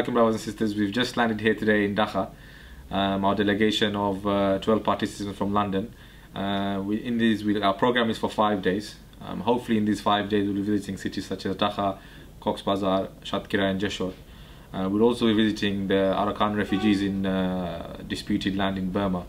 Assalamualaikum brothers and sisters. We've just landed here today in Dhaka. Our delegation of 12 participants from London. Our program is for 5 days. Hopefully in these 5 days we'll be visiting cities such as Dhaka, Cox's Bazar, Shatkhira and Jeshore. We'll also be visiting the Arakan refugees in disputed land in Burma.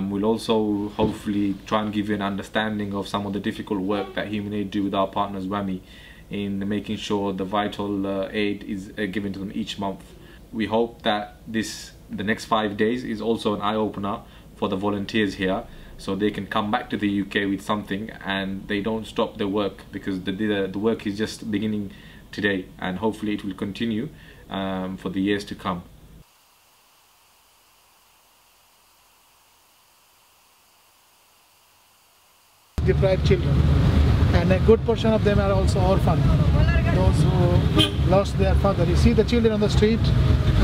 We'll also hopefully try and give you an understanding of some of the difficult work that Human Aid do with our partners WAMI in making sure the vital aid is given to them each month. We hope that the next 5 days is also an eye-opener for the volunteers here, so they can come back to the UK with something and they don't stop their work, because the work is just beginning today, and hopefully it will continue for the years to come. Deprived children, and a good portion of them are also orphans, those who lost their father. You see the children on the street,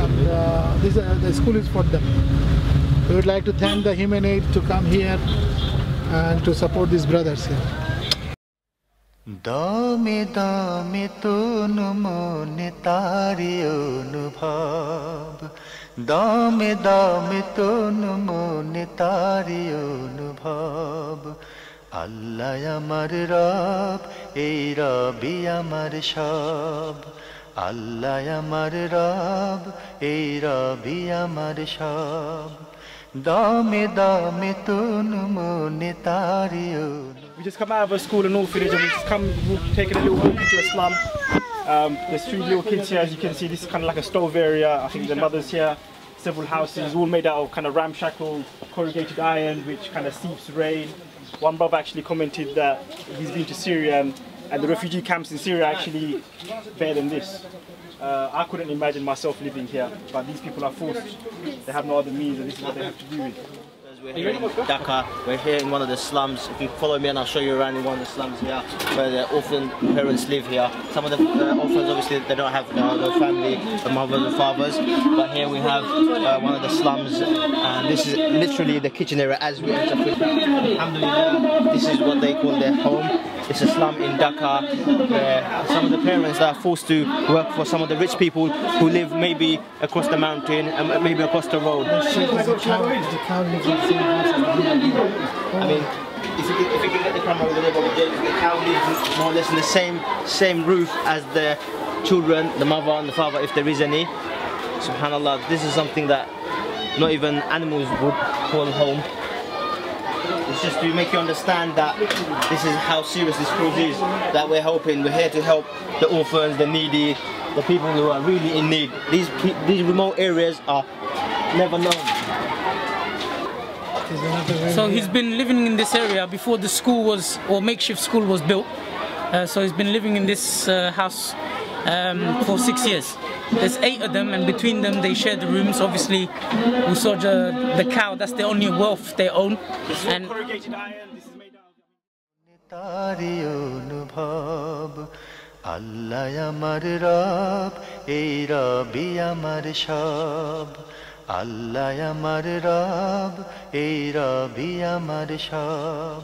and the school is for them. We would like to thank the Human Aid to come here and to support these brothers here. Dame dame tonu mone tari anubhav, dame dame tonu mone tari anubhav. Allah amar Rab, ei Rabbi amar Shab. Allah amar Rab, ei Rabbi amar Shab. Dame dame tunu mone tari anubhav. We just come out of a school and orphanage, and we've taken a little walk into a slum. There's 3 little kids here, as you can see. This is kind of like a stove area. I think the mother's here. Several houses, all made out of kind of ramshackle corrugated iron, which kind of seeps rain. One brother actually commented that he's been to Syria, and the refugee camps in Syria are actually better than this. I couldn't imagine myself living here, but these people are forced. They have no other means, and this is what they have to do with. We're here in Dhaka, we're here in one of the slums. If you follow me, and I'll show you around in one of the slums here, where the orphan parents live here. Some of the orphans, obviously, they don't have no family, mothers and fathers. But here we have one of the slums, and this is literally the kitchen area as we enter. Alhamdulillah, this is what they call their home. It's a slum in Dhaka, where some of the parents are forced to work for some of the rich people who live maybe across the mountain and maybe across the road. I mean, if you can get the camera over there, the cow lives more or less in the same roof as the children, the mother and the father, if there is any. Subhanallah, this is something that not even animals would call home. It's just to make you understand that this is how serious this cause is, that we're helping. We're here to help the orphans, the needy, the people who are really in need. These remote areas are never known. So he's been living in this area before the school was, or makeshift school was built. So he's been living in this house for 6 years. There's 8 of them, and between them they share the rooms. Obviously, we saw the cow, that's the only wealth they own. And Corrugated iron, this is made out of... Allah amar Rab, ei Rabbi amar Shab. Allah amar Rab, ei Rabbi amar Shab.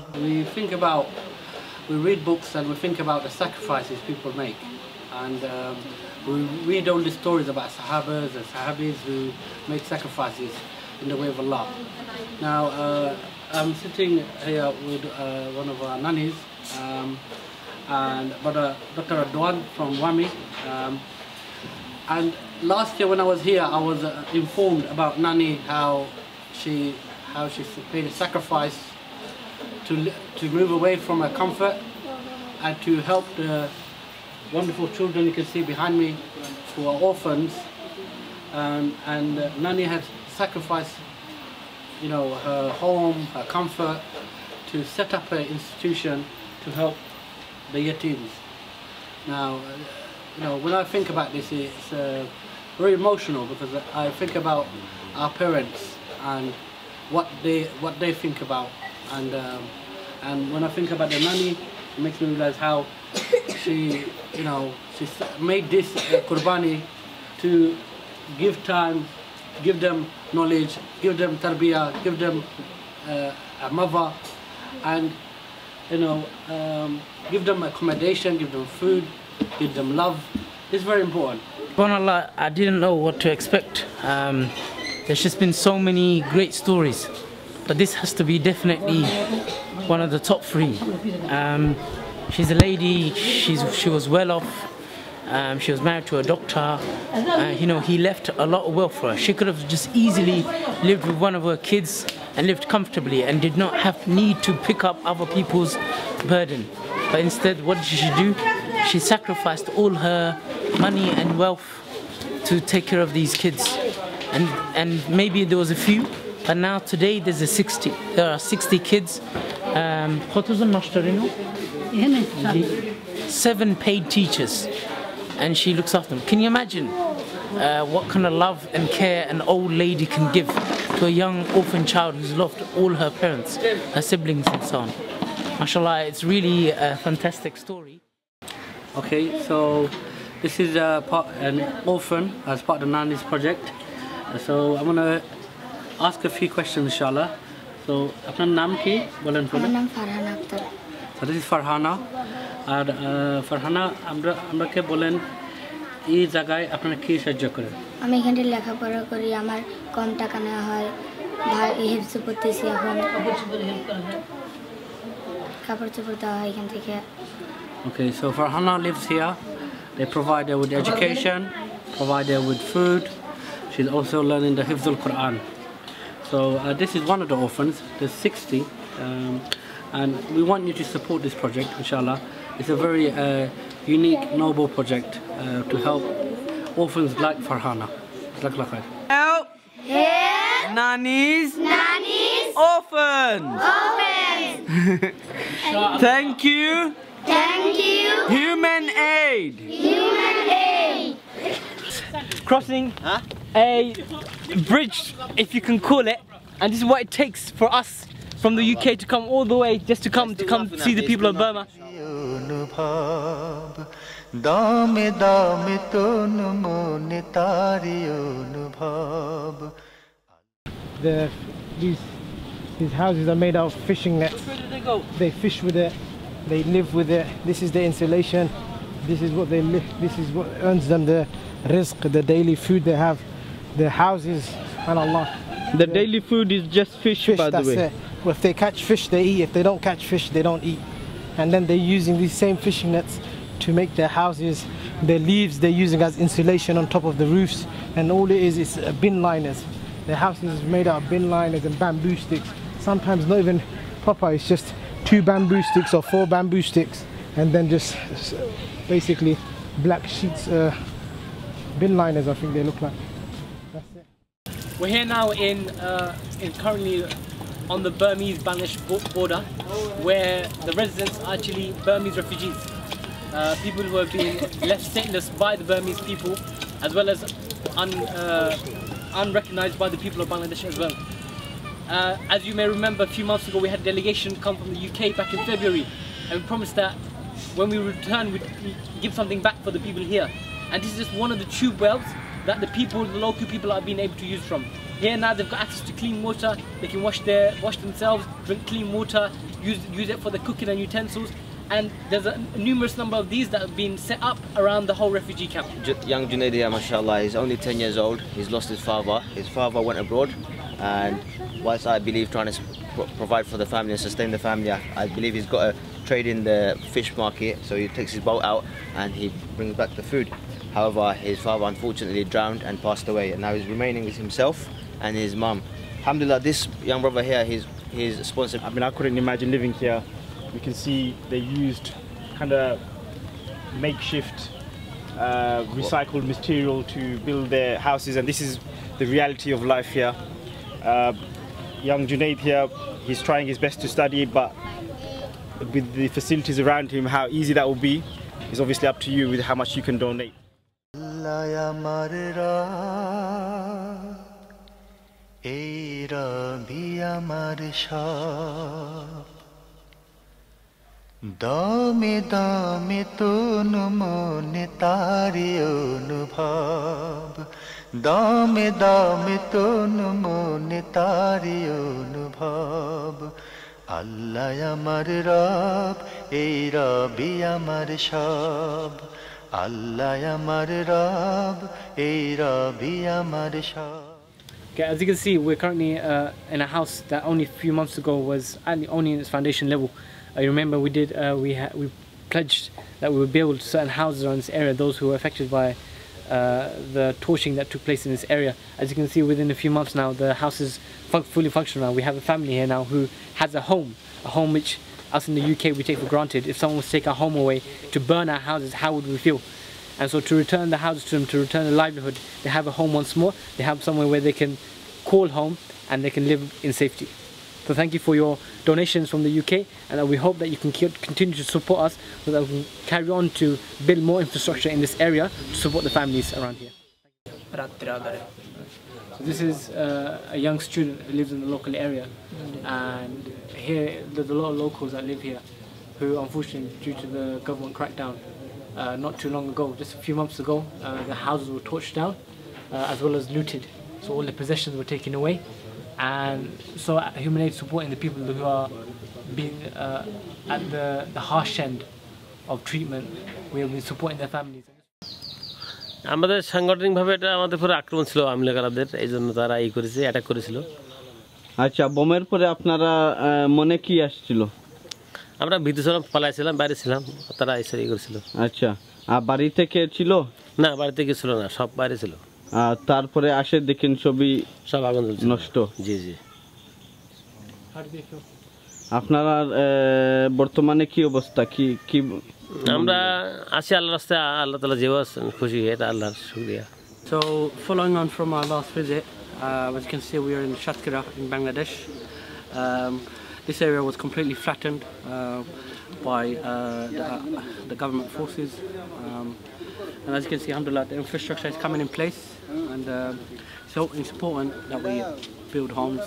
We read books and we think about the sacrifices people make, and we read all the stories about Sahabas and Sahabis who make sacrifices in the way of Allah. Now I'm sitting here with one of our nannies, and Dr. Adwan from WAMI. And last year when I was here, I was informed about Nani, how she made a sacrifice to move away from her comfort and to help the wonderful children you can see behind me who are orphans. And Nani had sacrificed, you know, her home, her comfort, to set up an institution to help the yatims. Now, you know, when I think about this, it's very emotional, because I think about our parents and what they think about, and when I think about the nanny, it makes me realize how she made this qurbani to give time, give them knowledge, give them tarbiyah, give them a mother, and give them accommodation, give them food, give them love. It's very important. Subhanallah, I didn't know what to expect. There's just been so many great stories, but this has to be definitely one of the top 3. She's a lady, she was well off, she was married to a doctor, you know, he left a lot of wealth for her. She could have just easily lived with one of her kids and lived comfortably and did not need to pick up other people's burden. But instead, what did she do? She sacrificed all her money and wealth to take care of these kids. And maybe there was a few, but now today there are 60 kids. 7 paid teachers, and she looks after them. Can you imagine what kind of love and care an old lady can give to a young orphan child who's lost all her parents, her siblings and so on? MashaAllah, it's really a fantastic story. Okay, so this is an orphan as part of the Nannies project. So I'm going to ask a few questions, inshallah. So, apna naam ki? Bolen bolen. Naam Farhana Akhtar. So this is Farhana. And Farhana, আমরা কে বলেন এই জায়গায় আপনারা কি সাহায্য করেন? আমি এখানে লেখাপড়া করি, আমার কম টাকা নেওয়া হয়, হেল্প করতেছি এখন। কাপড় চোপড় দেওয়া হয় এখান থেকে। Okay, so Farhana lives here. They provide her with education, provide her with food. She's also learning the Hifz al-Quran. So this is one of the orphans. There's 60, and we want you to support this project, inshallah. It's a very unique, noble project to help orphans like Farhana. Help! Help! Nannies! Nannies! Orphans! Orphans! Thank you! Thank you! Human aid! Human aid! Crossing a bridge, if you can call it, and this is what it takes for us from the UK to come all the way just to come see the people of Burma. These houses are made out of fishing nets. Where did they go? They fish with it, they live with it. This is the insulation. This is what they live. This is what earns them the rizq, the daily food they have. Their houses, and Allah. The daily food is just fish, by the way. That's it. Well, if they catch fish, they eat. If they don't catch fish, they don't eat. And then they're using these same fishing nets to make their houses. Their leaves they're using as insulation on top of the roofs. And all it is bin liners. Their houses is made out of bin liners and bamboo sticks. Sometimes not even proper. It's just 2 bamboo sticks or 4 bamboo sticks, and then just basically black sheets, bin liners. I think they look like. That's it. We're here now in currently on the Burmese-Bangladesh border, where the residents are actually Burmese refugees, people who have been left stateless by the Burmese people, as well as unrecognized by the people of Bangladesh as well. As you may remember, a few months ago we had a delegation come from the UK back in February, and we promised that when we return we'd give something back for the people here. And this is just one of the tube wells that the local people are being able to use from. Here now they've got access to clean water, they can wash themselves, drink clean water, use it for the cooking and utensils, and there's a numerous number of these that have been set up around the whole refugee camp. Young Junaid here, mashallah, he's only 10 years old, he's lost his father. His father went abroad, and whilst I believe trying to provide for the family and sustain the family, I believe he's got to trade in the fish market, so he takes his boat out and he brings back the food. However, his father unfortunately drowned and passed away, and now he's remaining with himself and his mum. Alhamdulillah, this young brother here, he's sponsored. I mean, I couldn't imagine living here. You can see they used kind of makeshift recycled material to build their houses, and this is the reality of life here. Young Junaid here, he's trying his best to study, but with the facilities around him, how easy that will be is obviously up to you with how much you can donate. দামে দামে তন মনে তারি অনুভব, দামে দামে তন মনে তারি অনুভব। আল্লাহ আমার রব, এই রবি আমার সব। আল্লাহ আমার রব এই রবি আমার সব Okay, as you can see, we're currently in a house that only a few months ago was only in its foundation level. You remember we pledged that we would build certain houses around this area, those who were affected by the torching that took place in this area. As you can see, within a few months now, the house is fully functional now. We have a family here now who has a home which us in the UK we take for granted. If someone was to take our home away, to burn our houses, how would we feel? And so to return the houses to them, to return the livelihood, they have a home once more, they have somewhere where they can call home and they can live in safety. So thank you for your donations from the UK, and we hope that you can continue to support us so that we can carry on to build more infrastructure in this area to support the families around here. So this is a young student who lives in the local area, and here there's a lot of locals that live here who unfortunately due to the government crackdown not too long ago, just a few months ago, the houses were torched down as well as looted. So all the possessions were taken away, and so human aid supporting the people who are being at the harsh end of treatment. We have been supporting their families. আমাদের সাংগঠনিকভাবে এটা আমাদের পুরো আক্রমণ ছিল আমলাকারদের, এই জন্য তারা এই করেছে, অ্যাটাক করেছিল। আচ্ছা, বোমের পরে আপনারা মনে কি আসছিল? আমরা ভীত ছিলাম, পালাইছিলাম, বাইরে ছিলাম, তারা এসে এই করেছিল। আচ্ছা, আর বাড়ি থেকে ছিল না? বাড়ি থেকে ছিল না, সব বাইরে ছিল। তারপরে আসে দেখেন সবই সব আগুন নষ্ট। জি জি। আপনারা বর্তমানে কি অবস্থা? কি আমরা আছি আল্লাহর রাস্তায়, আল্লাহ তাআলা যেও আছেন খুশি, এটা আল্লাহর শুকরিয়া। So following on from our last visit, as you can see, we are in Shatkira in Bangladesh. This area was completely flattened by the government forces, and as you can see, alhamdulillah, the infrastructure is coming in place, and so it's important that we build homes,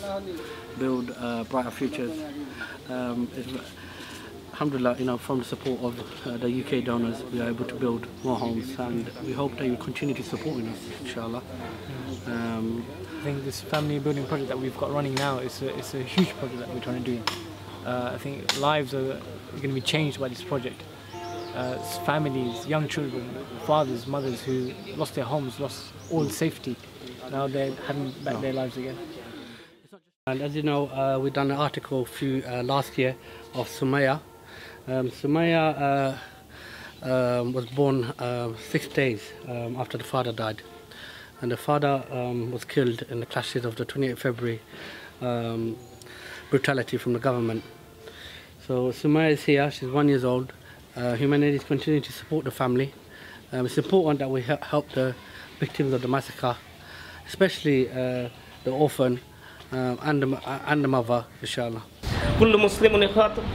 build brighter futures. Alhamdulillah, from the support of the UK donors, we are able to build more homes, and we hope that you continue to support us, inshallah. I think this family building project that we've got running now is a huge project that we're trying to do. I think lives are going to be changed by this project. Families, young children, fathers, mothers who lost their homes, lost all safety. Now they're having back their lives again. And as you know, we've done an article last year of Sumaya. Sumaya was born 6 days after the father died, and the father was killed in the clashes of the 28th February brutality from the government. So Sumaya is here, she's 1 year old. Humanity is continuing to support the family. It's important that we help the victims of the massacre, especially the orphan and the mother, inshallah. কুল্লু মুসলিমুন ইখওয়াতুন,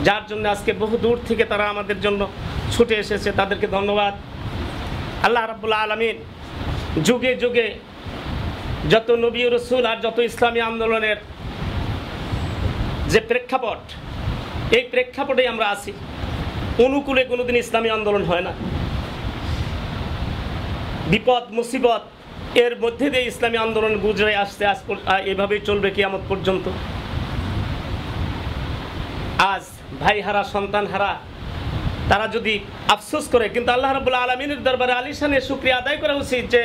যার জন্য আজকে বহু দূর থেকে তারা আমাদের জন্য ছুটে এসেছে, তাদেরকে ধন্যবাদ। আল্লাহ রাব্বুল আলামিন যুগে যুগে যত নবী ও রাসূল আর যত ইসলামী আন্দোলনের যে প্রেক্ষাপট, এই প্রেক্ষাপটেই আমরা আছি। অনুকূলে কোনোদিন ইসলামী আন্দোলন হয় না, বিপদ মুসিবত এর মধ্যে দিয়ে ইসলামী আন্দোলন গুজরে আসতে এভাবেই চলবে কিয়ামত পর্যন্ত। আজ ভাই হারা, সন্তান হারা তারা যদি আফসোস করে, কিন্তু আল্লাহ রাব্বুল আলামিনের দরবারে আলিশানে শুকরিয়া আদায় করা উচিত যে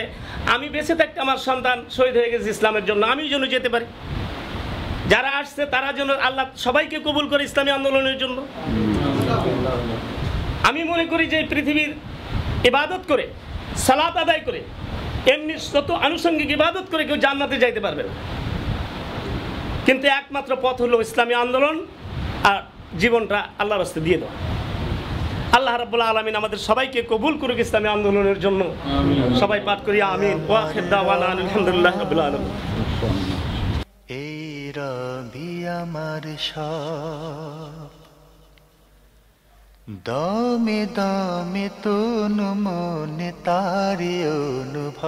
আমি বেঁচে থাকতে আমার সন্তান শহীদ হয়ে গেছে ইসলামের জন্য, আমি যেন যেতে পারি। যারা আসছে তারা যেন আল্লাহ সবাইকে কবুল করে ইসলামী আন্দোলনের জন্য। আমি মনে করি যে পৃথিবীর ইবাদত করে, সালাত আদায় করে, এমনি যত আনুষঙ্গিক ইবাদত করে কেউ জান্নাতে যাইতে পারবে না, কিন্তু একমাত্র পথ হলো ইসলামী আন্দোলন আর জীবনটা আল্লাহর রাস্তায় দিয়ে দেওয়া। আল্লাহ রাব্বুল আলামিন আমাদের সবাইকে কবুল করুক ইসলামী আন্দোলনের জন্য। সবাই পাঠ করি আমিন। ওয়া আখির দাওয়ানা আলহামদুলিল্লাহি রাব্বিল আলামিন। এই রবি আমার সব, দমে দমে তনু মনে তারি অনুভব।